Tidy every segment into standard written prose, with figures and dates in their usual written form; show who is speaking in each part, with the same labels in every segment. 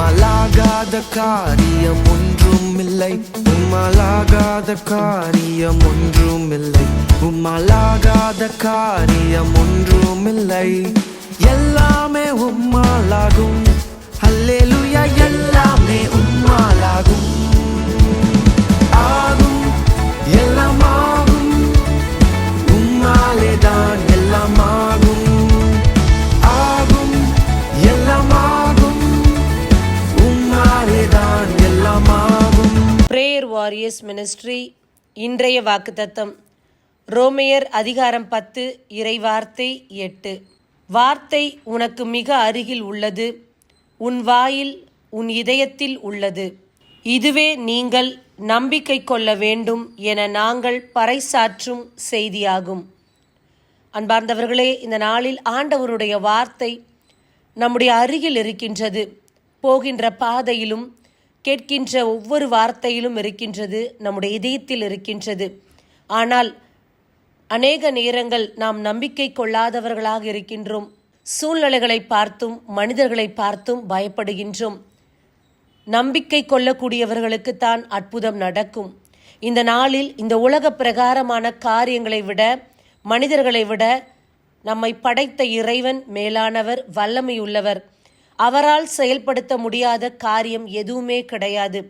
Speaker 1: உம்மாலாகாத காரியம் ஒன்றுமில்லை, உம்மாலாகாத காரியம் ஒன்றுமில்லை, உம்மாலாகாத காரியம் ஒன்றுமில்லை. எல்லாமே உம்மாலாகும், அல்லேலூயா, எல்லாமே உம்மாலாகும். ஆகும், எல்லாம் ஆகும், உம்மாலேதான் எல்லாம் ஆகும். ஆகும், எல்லாம் ஆகும், உம்மாலேதான் எல்லாம் ஆகும்.
Speaker 2: பிரேயர் வாரியர்ஸ் மினிஸ்ட்ரி இன்றைய வாக்குத்தத்தம் ரோமையர் அதிகாரம் 10 இறைவார்த்தை 8. வார்த்தை உனக்கு மிக அருகில் உள்ளது, உன் வாயில் உன் இதயத்தில் உள்ளது, இதுவே நீங்கள் நம்பிக்கை கொள்ள வேண்டும் என நாங்கள் பறைசாற்றும் செய்தியாகும். அன்பார்ந்தவர்களே, இந்த நாளில் ஆண்டவருடைய வார்த்தை நம்முடைய அருகில் இருக்கின்றது. போகின்ற பாதையிலும் கேட்கின்ற ஒவ்வொரு வார்த்தையிலும் இருக்கின்றது, நம்முடைய இதயத்தில் இருக்கின்றது. ஆனால் அநேக நேரங்கள் நாம் நம்பிக்கை கொள்ளாதவர்களாக இருக்கின்றோம். சூழ்நிலைகளை பார்த்தும் மனிதர்களை பார்த்தும் பயப்படுகின்றோம். நம்பிக்கை கொள்ளக்கூடியவர்களுக்குத்தான் அற்புதம் நடக்கும். இந்த நாளில் இந்த உலக பிரகாரமான காரியங்களை விட, மனிதர்களை விட நம்மை படைத்த இறைவன் மேலானவர், வல்லமையுள்ளவர். அவரால் செயல்படுத்த முடியாத காரியம் எதுவுமே கிடையாது.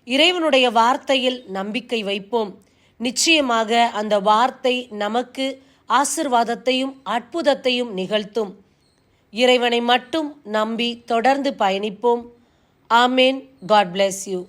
Speaker 2: இறைவனுடைய வார்த்தையில் நம்பிக்கை வைப்போம். நிச்சயமாக அந்த வார்த்தை நமக்கு ஆசீர்வாதத்தையும் அற்புதத்தையும் நிகழ்த்தும். இறைவனை மட்டும் நம்பி தொடர்ந்து பயணிப்போம். ஆமேன். God bless you.